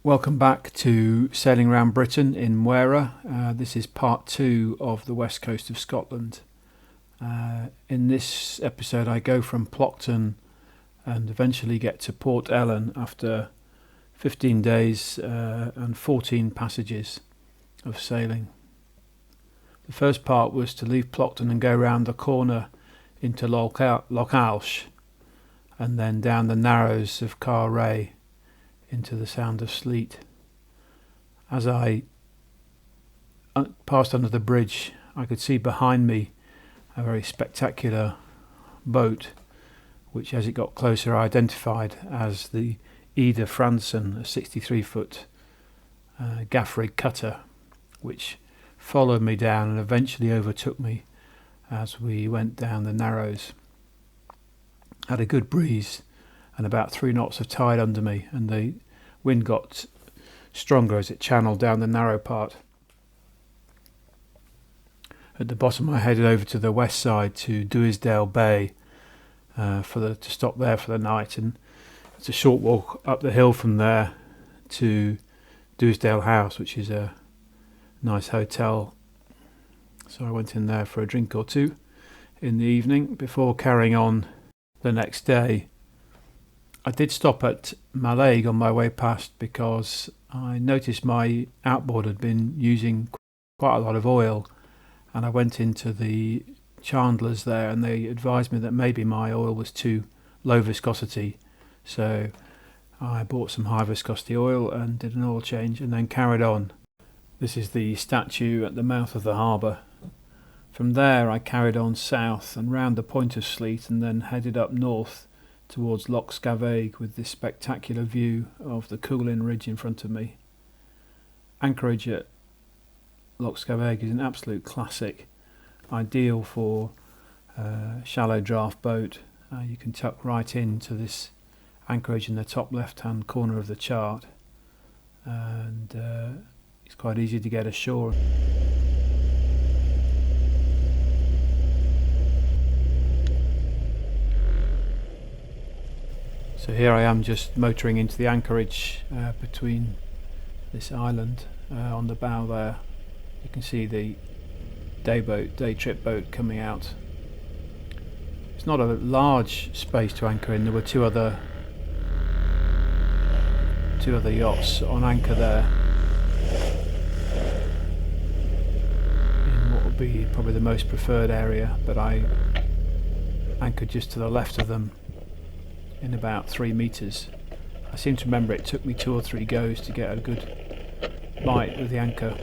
Welcome back to Sailing Around Britain in Mwera. This is part 2 of the west coast of Scotland. In this episode I go from Plockton and eventually get to Port Ellen after 15 days and 14 passages of sailing. The first part was to leave Plockton and go round the corner into Loch Alsh and then down the narrows of Carray into the Sound of Sleat. As I passed under the bridge, I could see behind me a very spectacular boat, which as it got closer I identified as the Ida Franson, a 63-foot gaff rig cutter, which followed me down and eventually overtook me as we went down the narrows. Had a good breeze and about 3 knots of tide under me, and the wind got stronger as it channeled down the narrow part. At the bottom I headed over to the west side to Duisdale Bay to stop there for the night, and it's a short walk up the hill from there to Duisdale House, which is a nice hotel. So I went in there for a drink or two in the evening before carrying on the next day. I did stop at Mallaig on my way past because I noticed my outboard had been using quite a lot of oil, and I went into the chandlers there and they advised me that maybe my oil was too low viscosity, so I bought some high viscosity oil and did an oil change and then carried on. This is the statue at the mouth of the harbour. From there I carried on south and round the Point of Sleat and then headed up north towards Loch Scavaig with this spectacular view of the Coolin Ridge in front of me. Anchorage at Loch Scavaig is an absolute classic, ideal for a shallow draft boat. You can tuck right into this anchorage in the top left hand corner of the chart, and it's quite easy to get ashore. So here I am just motoring into the anchorage between this island on the bow there. You can see the day trip boat coming out. It's not a large space to anchor in. There were two other yachts on anchor there in what would be probably the most preferred area, but I anchored just to the left of them in about 3 metres. I seem to remember it took me 2 or 3 goes to get a good bite with the anchor.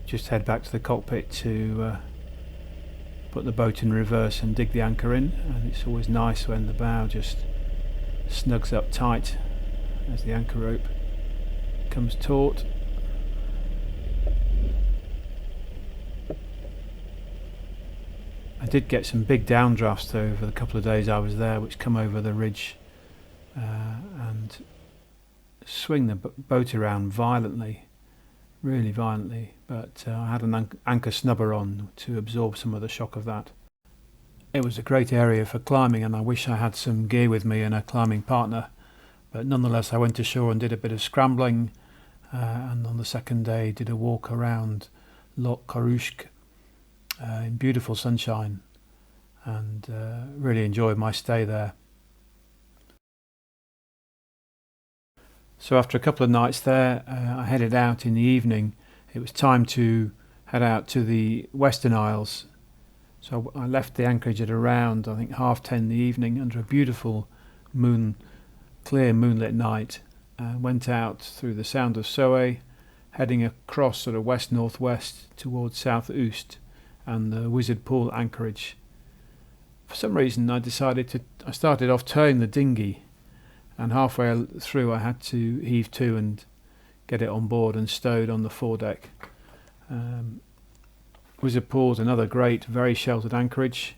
Just head back to the cockpit to put the boat in reverse and dig the anchor in, and it's always nice when the bow just snugs up tight as the anchor rope comes taut. I did get some big downdrafts though over the couple of days I was there, which come over the ridge and swing the boat around violently, really violently, but I had an anchor snubber on to absorb some of the shock of that. It was a great area for climbing, and I wish I had some gear with me and a climbing partner, but nonetheless I went ashore and did a bit of scrambling, and on the second day did a walk around Loch Corruisk in beautiful sunshine, and really enjoyed my stay there. So after a couple of nights there, I headed out in the evening. It was time to head out to the Western Isles. So I left the anchorage at around, I think, 10:30 in the evening under a beautiful clear moonlit night. Went out through the Sound of Soay, heading across sort of west-northwest towards South Uist and the Wizard Pool anchorage. For some reason I started off towing the dinghy, and halfway through I had to heave to and get it on board and stowed on the foredeck. Wizard Pool's another great, very sheltered anchorage.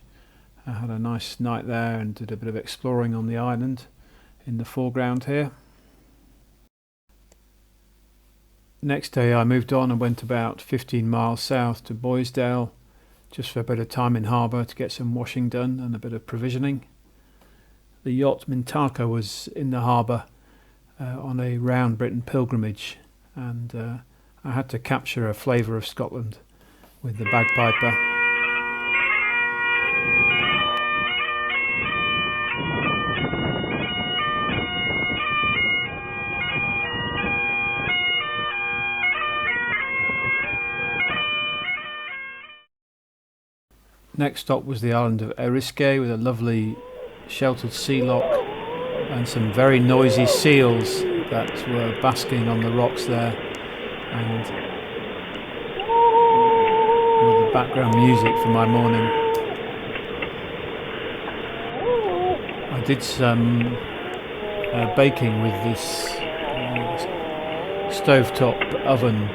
I had a nice night there and did a bit of exploring on the island in the foreground here. Next day I moved on and went about 15 miles south to Boisdale, just for a bit of time in harbour to get some washing done and a bit of provisioning. The yacht Mintaka was in the harbour on a round Britain pilgrimage, and I had to capture a flavour of Scotland with the bagpiper. Next stop was the island of Eriskay, with a lovely sheltered sea lock and some very noisy seals that were basking on the rocks there, and with the background music for my morning. I did some baking with this stovetop oven,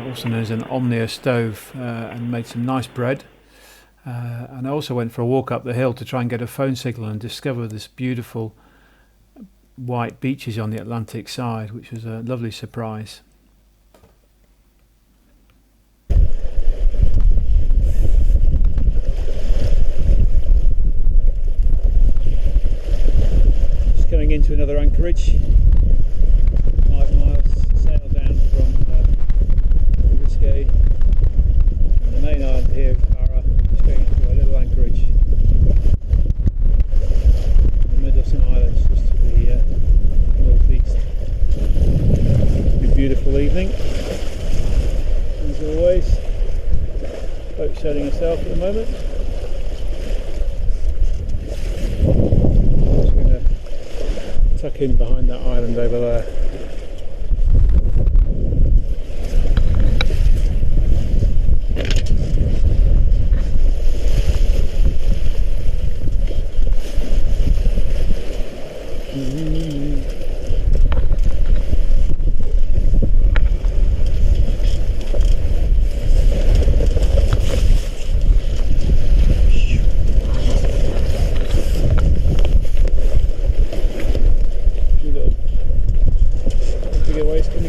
also known as an Omnia stove, and made some nice bread. And I also went for a walk up the hill to try and get a phone signal and discover this beautiful white beaches on the Atlantic side, which was a lovely surprise. Just coming into another anchorage, 5 miles sail down from Eriskay, and the main island here is going into a little anchorage in the middle of some islands just to the northeast. It's a beautiful evening as always. Boat sailing herself at the moment. Just going to tuck in behind that island over there.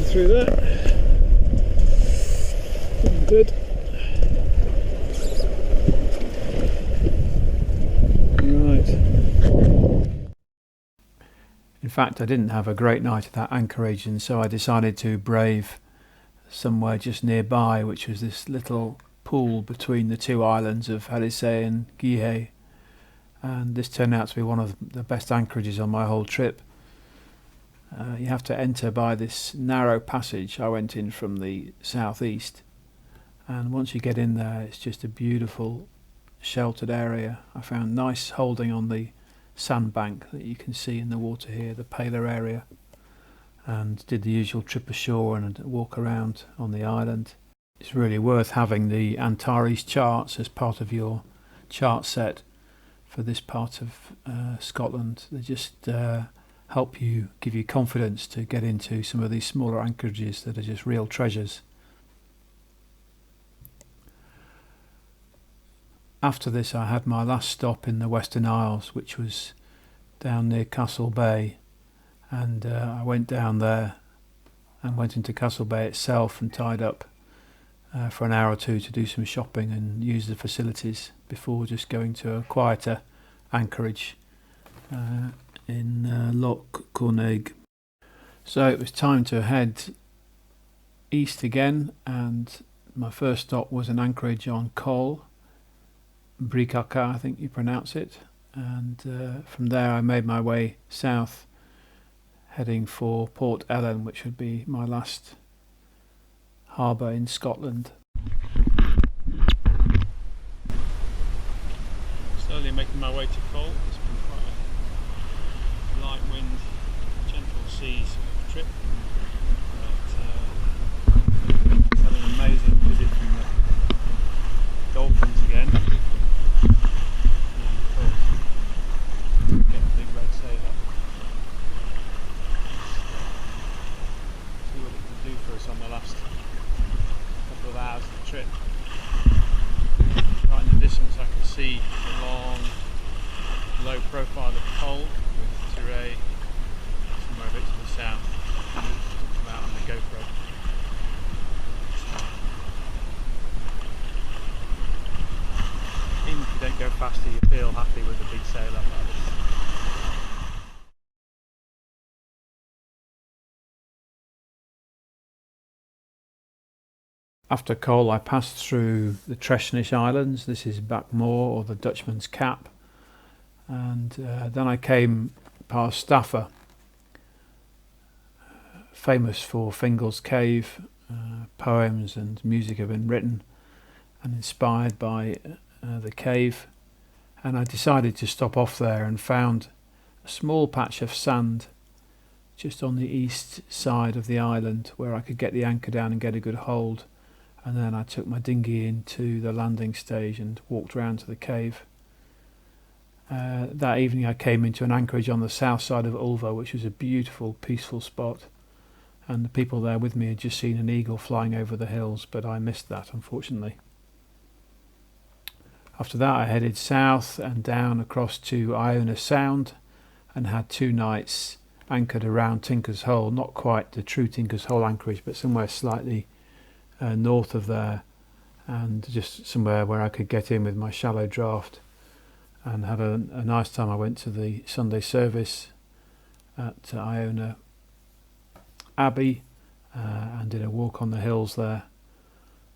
Through that. Good. Right. In fact, I didn't have a great night at that anchorage, and so I decided to brave somewhere just nearby, which was this little pool between the two islands of Eriskay and Gihé. And this turned out to be one of the best anchorages on my whole trip. You have to enter by this narrow passage. I went in from the southeast, and once you get in there, it's just a beautiful sheltered area. I found nice holding on the sandbank that you can see in the water here, the paler area, and did the usual trip ashore and walk around on the island. It's really worth having the Antares charts as part of your chart set for this part of Scotland. They just help you, give you confidence to get into some of these smaller anchorages that are just real treasures. After this, I had my last stop in the Western Isles, which was down near Castle Bay, and I went down there and went into Castle Bay itself and tied up for an hour or two to do some shopping and use the facilities before just going to a quieter anchorage in Loch Cornaig. So it was time to head east again, and my first stop was an anchorage on Col Bricaka, I think you pronounce it, and from there I made my way south, heading for Port Ellen, which would be my last harbour in Scotland. Slowly making my way to Col. It's been quite a light wind, gentle seas trip, but had an amazing visit from the dolphins again, and of course get the big red sailor. See what it can do for us on the last couple of hours of the trip. Right in the distance I can see the profile of Cole with Tirray somewhere a bit to the south. Come out on the GoPro. Even if you don't go faster, you feel happy with a big sail up like this. After Cole, I passed through the Treshnish Islands. This is Backmoor, or the Dutchman's Cap, and then I came past Staffa, famous for Fingal's Cave. Poems and music have been written and inspired by the cave, and I decided to stop off there and found a small patch of sand just on the east side of the island where I could get the anchor down and get a good hold. And then I took my dinghy into the landing stage and walked round to the cave. That evening I came into an anchorage on the south side of Ulva, which was a beautiful, peaceful spot. And the people there with me had just seen an eagle flying over the hills, but I missed that, unfortunately. After that I headed south and down across to Iona Sound and had 2 nights anchored around Tinker's Hole, not quite the true Tinker's Hole anchorage, but somewhere slightly north of there, and just somewhere where I could get in with my shallow draft, and had a nice time. I went to the Sunday service at Iona Abbey and did a walk on the hills there.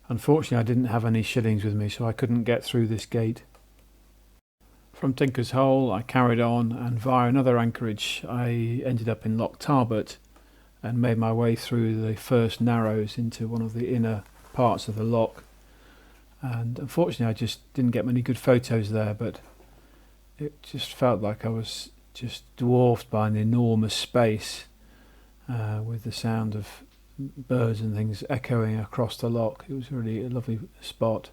Unfortunately I didn't have any shillings with me, so I couldn't get through this gate. From Tinker's Hole I carried on, and via another anchorage I ended up in Loch Tarbert and made my way through the first narrows into one of the inner parts of the loch. And unfortunately I just didn't get many good photos there, but it just felt like I was just dwarfed by an enormous space, with the sound of birds and things echoing across the loch. It was really a lovely spot.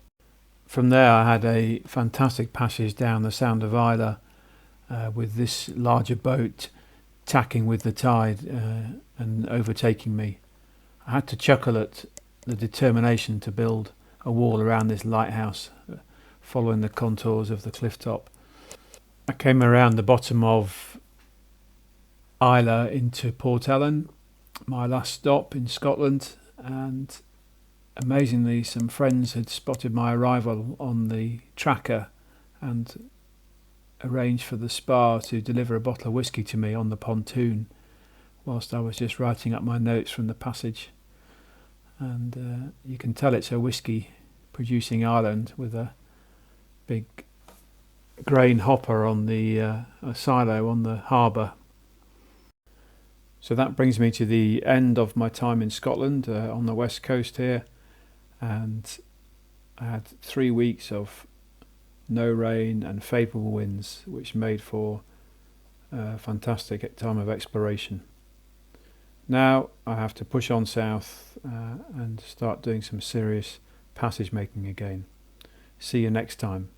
From there I had a fantastic passage down the Sound of Islay, with this larger boat tacking with the tide and overtaking me. I had to chuckle at the determination to build a wall around this lighthouse, following the contours of the cliff top. I came around the bottom of Islay into Port Ellen, my last stop in Scotland, and amazingly some friends had spotted my arrival on the tracker and arranged for the Spa to deliver a bottle of whiskey to me on the pontoon whilst I was just writing up my notes from the passage. And you can tell it's a whiskey producing island with a big grain hopper on the a silo on the harbour. So that brings me to the end of my time in Scotland, on the west coast here, and I had 3 weeks of no rain and favourable winds, which made for a fantastic time of exploration. Now I have to push on south and start doing some serious passage making again. See you next time.